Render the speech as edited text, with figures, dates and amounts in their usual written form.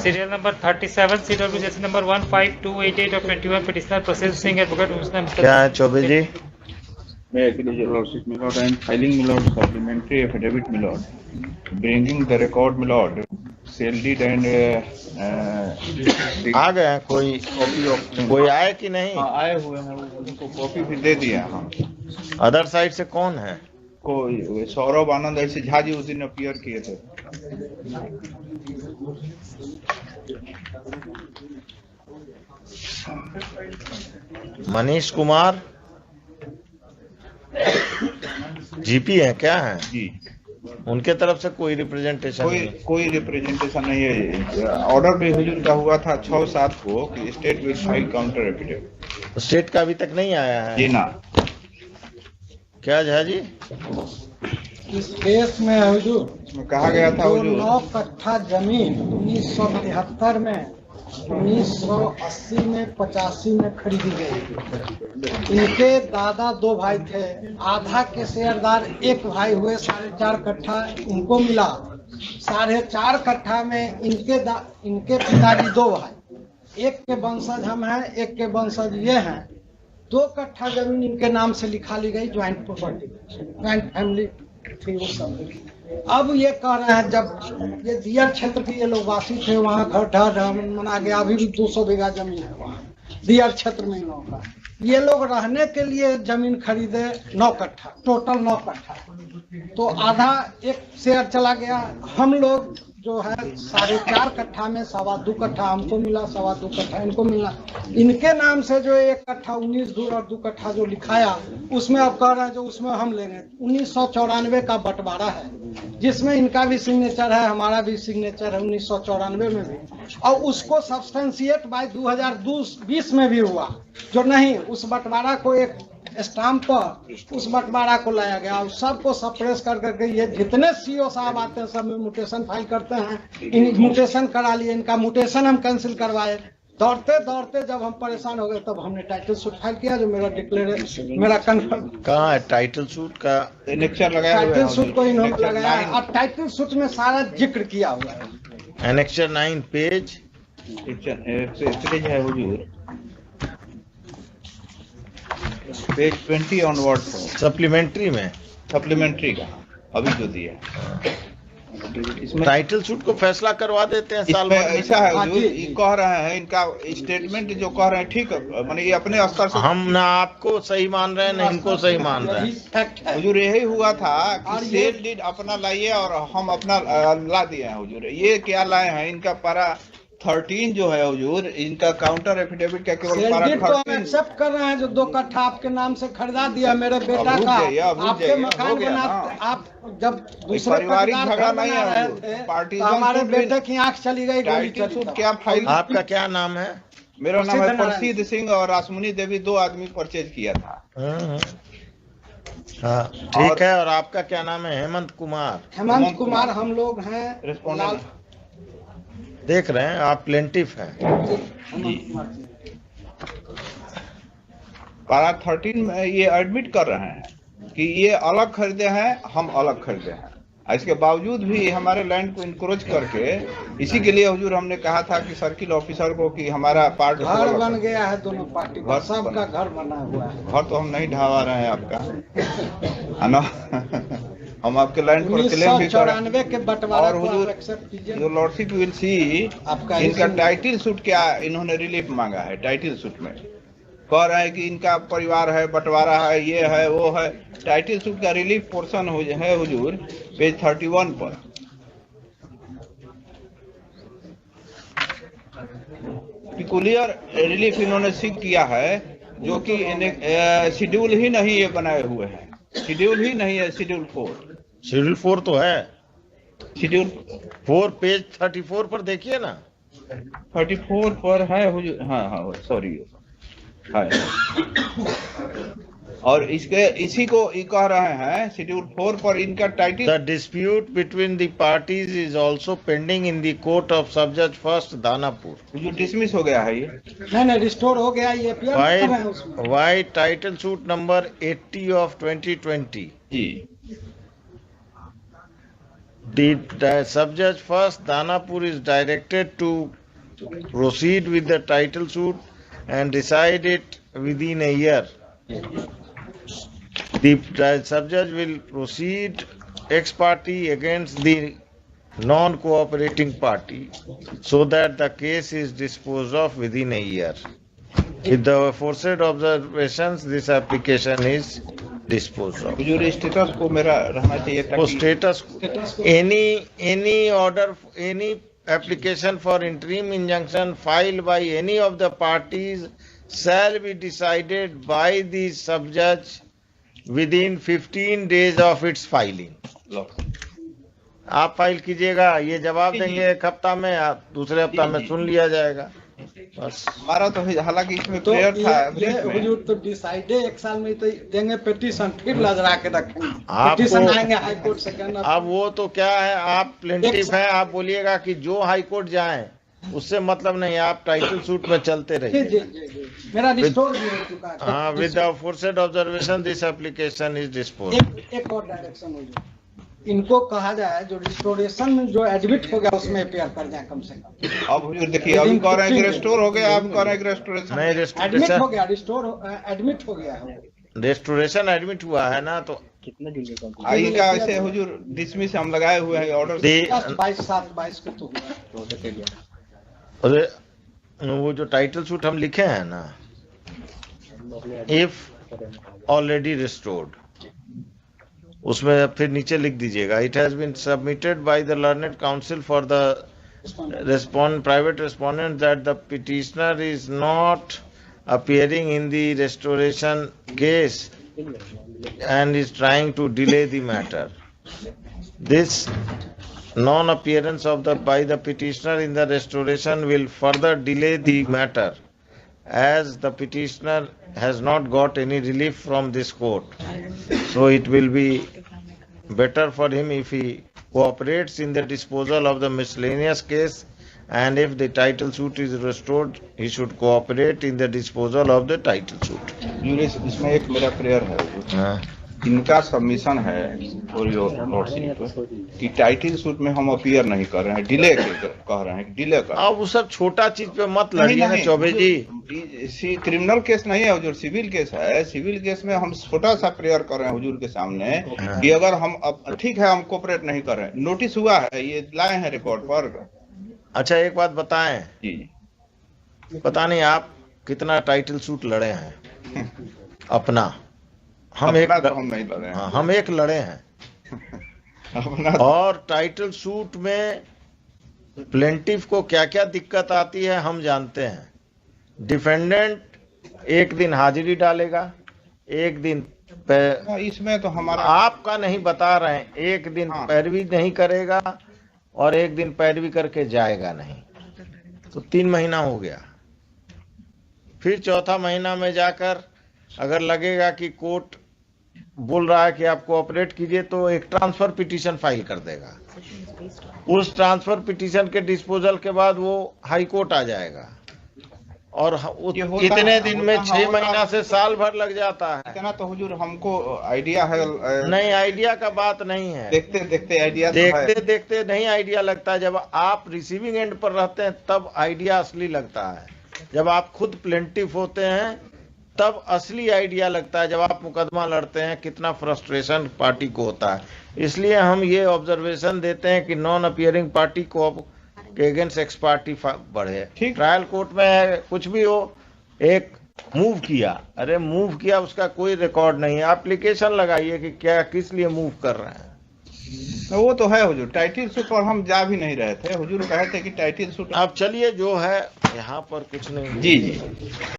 Serial number 37, CWJC number 15288 of 21, petitioner Prasid Singh, advocate Muslim. क्या है चौबे जी? May I please your lordship, my lord, I am filing, my lord, supplementary affidavit, my lord, bringing the record, my lord, sale deed and the आ गए हैं कोई? copy of कोई आए कि नहीं? हाँ आए हुए हैं, उनको कॉपी भी दे दिया हम। अदर साइड से कौन है? कोई सौरभ आनंद ऐसे झा जी उस दिन अपीयर किए थे। मनीष कुमार जीपी है क्या है जी, उनके तरफ से कोई रिप्रेजेंटेशन कोई रिप्रेजेंटेशन नहीं है। ऑर्डर भी हुजूर का हुआ था 6/7 को कि state will file counter affidavit. State का अभी तक नहीं आया है जी ना। क्या झा जी? इस केस में हुजूर इसमें कहा गया था जो हुजूर 9 कट्ठा जमीन 1973 में 1980 में 85 में खरीदी गई। इनके दादा 2 भाई थे, आधा के शेयरदार एक भाई हुए, 4.5 कट्ठा इनको मिला। 4.5 कट्ठा में इनके पिताजी 2 भाई, एक के वंशज हम हैं, एक के वंशज ये हैं। 2 कट्ठा जमीन इनके नाम से लिखा ली गई, ज्वाइंट प्रॉपर्टी, ज्वाइंट फैमिली थी उस समय। अब ये कह रहे हैं जब ये दियर क्षेत्र के ये लोग वासी थे, वहाँ घर ढह मना गया, अभी भी 200 बीघा जमीन है वहाँ दियर क्षेत्र में इन लोगों का। ये लोग रहने के लिए जमीन खरीदे 9 कट्ठा, टोटल 9 कट्ठा, तो आधा एक शेयर चला गया। हम लोग जो है 4.5 कट्ठा में 2.25 कट्ठा हमको मिला, 2.25 कट्ठा इनको मिला। इनके नाम से जो 1 कट्ठा 19 दूर और 2 कट्ठा जो लिखाया, उसमें अब कह रहे हैं जो उसमें हम लेंगे। 1994 का बंटवारा है, जिसमें इनका भी सिग्नेचर है, हमारा भी सिग्नेचर है 1994 में भी, और उसको सब्सटेंशिएट बाय 2020 में भी हुआ। जो नहीं, उस बंटवारा को एक स्टाम्प पर उस बंटवारा को लाया गया और सबको सप्रेस कर करके ये जितने सीओ साहब आते हैं सब में मुटेशन फाइल करते हैं। इन मुटेशन करा लिए, इनका मुटेशन हम कैंसिल करवाए। दौड़ते दौड़ते जब हम परेशान हो गए तब हमने टाइटल सूट फाइल किया, जो मेरा डिक्लेरेशन मेरा कन्फर्म। कहाँ है टाइटल सूट का? एनेक्चर लगाया हुआ है। टाइटल सूट को इन्होंने लगाया और टाइटल सूट में सारा जिक्र किया हुआ है। एनेक्चर 9 पेज है हुजूर, पेज 20 ऑनवर्ड सप्लीमेंट्री में, सप्लीमेंट्री का अभी जो दिया इसमें टाइटल सूट को फैसला करवा देते हैं साल भर में। ऐसा है हुजूर, ये कह रहे हैं इनका स्टेटमेंट जो कह रहे हैं ठीक है, माने ये अपने स्तर से हम ना आपको सही मान रहे हैं ना इनको सही मान रहे हैं। हुजूर यही हुआ था कि सेल डीड अपना लाइए और हम अपना ला दिए हैं हुजूर। ये क्या लाए हैं, इनका पारा 13 जो है हुजूर, इनका काउंटर एफिडेविट का केवल पारा 13 एक्सेप्ट कर रहे हैं। जो 2 कट्ठा आपके नाम से खरीदा दिया मेरे बेटा का, आपके मकान बना, आप जब दूसरे पारिवारिक परिवार झगड़ा घर नहीं बना है, रहे थे पार्टीजन तो हमारे सूट बेटे की आंख चली गई। टाइटल सूट क्या फाइल? आपका क्या नाम है? मेरा नाम है प्रसिद्ध सिंह और आसमुनी देवी 2 आदमी परचेज किया था। हाँ ठीक है। और आपका क्या नाम है? हेमंत कुमार। हेमंत कुमार हम लोग हैं, रिस्पोंडेंट देख रहे हैं आप प्लेंटिफ हैं। पारा 13 में ये एडमिट कर रहे हैं कि ये अलग खरीदे हैं, हम अलग खरीदे हैं। इसके बावजूद भी हमारे लैंड को इंक्रोच करके, इसी के लिए हुजूर हमने कहा था कि सर्किल ऑफिसर को कि हमारा पार्ट घर बन गया है, दोनों पार्टी का सबका घर बना हुआ है। घर तो हम नहीं ढावा रहे हैं आपका, है ना। हम आपके लैंड पर क्लेम भी कर रहे हैं। 1994 के बंटवारा और को आप हुजूर एक्सेप्ट कीजिए। जो लॉर्डशिप विल सी आपका इनका टाइटल सूट क्या इन्होंने रिलीफ मांगा है। टाइटल सूट में कह रहे हैं कि इनका परिवार है, बंटवारा है, ये है वो है। टाइटल सूट का रिलीफ पोर्शन है हुजूर पेज 31 पर। पिकुलियर रिलीफ इन्होंने सीख किया है, जो कि शेड्यूल ही नहीं ये बनाए हुए हैं। शेड्यूल ही नहीं है, शेड्यूल 4। शेड्यूल 4 तो है। शेड्यूल 4 पेज 34 पर देखिए ना। 34 पर है हुजूर। हाँ सॉरी है। और इसी को ये कह रहे हैं शेड्यूल 4 पर इनका title. The dispute between the parties is also pending in the court of सब जज फर्स्ट दानापुर। जो डिसमिस हो गया है ये। नहीं रिस्टोर हो गया ये। वाई टाइटल सूट नंबर 80 ऑफ 2020। जी The sub-judge first, Danapur, is directed to proceed with the title suit and decide it within a year. The sub-judge will proceed ex parte against the non-cooperating party so that the case is disposed of within a year. With the aforesaid observations, this application is disposed of. Hazur status को मेरा रहना चाहिए For ताकि status, Status quo. any order, any application for interim injunction filed by any of the parties shall be decided by the sub-judge within 15 days of its filing. लो। आप file कीजिएगा, ये जवाब जी, देंगे जी। एक हफ्ता में, आप दूसरे हफ्ता जी, में जी। सुन लिया जाएगा बस। हमारा तो हालांकि इसमें तो प्रेयर था ये brief में। हुजूर तो डिसाइडे एक साल में तो देंगे पेटिशन, फिर लजरा के रखेंगे। आपको- पेटिशन आएंगे हाई कोर्ट से कहना। अब वो तो क्या है, आप प्लेंटिफ हैं, आप बोलिएगा कि जो हाई कोर्ट जाए उससे मतलब नहीं, आप टाइटल सूट में चलते जी रहिए। जी जी जी, मेरा रिस्टोर भी हो चुका है। हाँ, with the aforesaid observation, this application is disposed. एक और डायरेक्शन हो जाए, इनको कहा जाए जो रिस्टोरेशन में जो एडमिट हो गया उसमें अपेयर कर जाए कम से कम। अब हुजूर देखिए, अभी कह रहे हैं कि रेस्टोर हो गया, आप कह रहे हैं कि रेस्टोरेशन नहीं, एडमिट हो रेस्टोरेशन गया, एडमिट हो गया है। रेस्टोरेशन एडमिट हुआ है ना, तो आई का ऐसे हुजूर डिसमिस हम लगाए हुए हैं ऑर्डर। 22/7/22 को तो हुआ। अरे वो जो टाइटल सूट हम लिखे हैं ना, इफ ऑलरेडी रिस्टोर्ड, उसमें फिर नीचे लिख दीजिएगा, it has been submitted by the learned counsel for the private respondent that the petitioner is not appearing in the restoration case and is trying to delay the matter. This non-appearance by the petitioner in the restoration will further delay the matter, as the petitioner has not got any relief from this court. So it will be better for him if he cooperates in the disposal of the miscellaneous case, and if the title suit is restored, he should cooperate in the disposal of the title suit. हुजूर इसमें एक मेरा prayer है हुजूर। हाँ। इनका submission है for your lordship कि title suit में हम अपीयर नहीं कर रहे हैं, डिले कह रहे हैं, डिले कर। अब वो सब छोटा चीज पे मत लड़िए ना चौबे जी। क्रिमिनल केस नहीं है हुजूर, सिविल केस है। सिविल केस में हम छोटा सा प्रेयर कर रहे हैं हुजूर के सामने कि अगर हम अब ठीक है, हम कोऑपरेट नहीं कर रहे हैं, नोटिस हुआ है, ये लाए हैं रिकॉर्ड पर। अच्छा, एक बात बताएं, जी पता नहीं आप कितना टाइटल सूट लड़े हैं अपना। हम अपना तो हम नहीं लड़े हैं। हाँ, हम एक लड़े हैं। अपना और टाइटल सूट में प्लेंटिफ को क्या क्या दिक्कत आती है हम जानते हैं। डिफेंडेंट एक दिन हाजिरी डालेगा, एक दिन इसमें तो हमारा आपका नहीं बता रहे हैं, एक दिन हाँ। पैरवी नहीं करेगा और एक दिन पैरवी करके जाएगा नहीं, तो 3 महीना हो गया। फिर चौथा महीना में जाकर अगर लगेगा कि कोर्ट बोल रहा है कि आप कोऑपरेट कीजिए, तो एक ट्रांसफर पिटीशन फाइल कर देगा। उस ट्रांसफर पिटीशन के डिस्पोजल के बाद वो हाई कोर्ट आ जाएगा, और ये होता इतने है, दिन में होता 6 है। महीना से साल भर लग जाता है। इतना तो हुजूर हमको आइडिया है। नहीं, आइडिया का बात नहीं है। देखते देखते आइडिया तो है। देखते देखते नहीं आइडिया लगता है। जब आप रिसीविंग एंड पर रहते हैं तब आइडिया असली लगता है। जब आप खुद प्लेंटिफ होते हैं तब असली आइडिया लगता है। जब आप मुकदमा लड़ते हैं कितना फ्रस्ट्रेशन पार्टी को होता है। इसलिए हम ये ऑब्जर्वेशन देते हैं कि नॉन अपीयरिंग पार्टी को के अगेंस्ट एक्स पार्टी बढ़े। ठीक। ट्रायल कोर्ट में कुछ भी हो, एक मूव किया, अरे मूव किया उसका कोई रिकॉर्ड नहीं है, एप्लीकेशन लगाइए कि क्या किस लिए मूव कर रहे हैं। वो तो है हुजूर, टाइटल सूट पर हम जा भी नहीं रहे थे। हुजूर कहे थे कि टाइटल सूट। अब चलिए, जो है यहाँ पर कुछ नहीं। जी जी।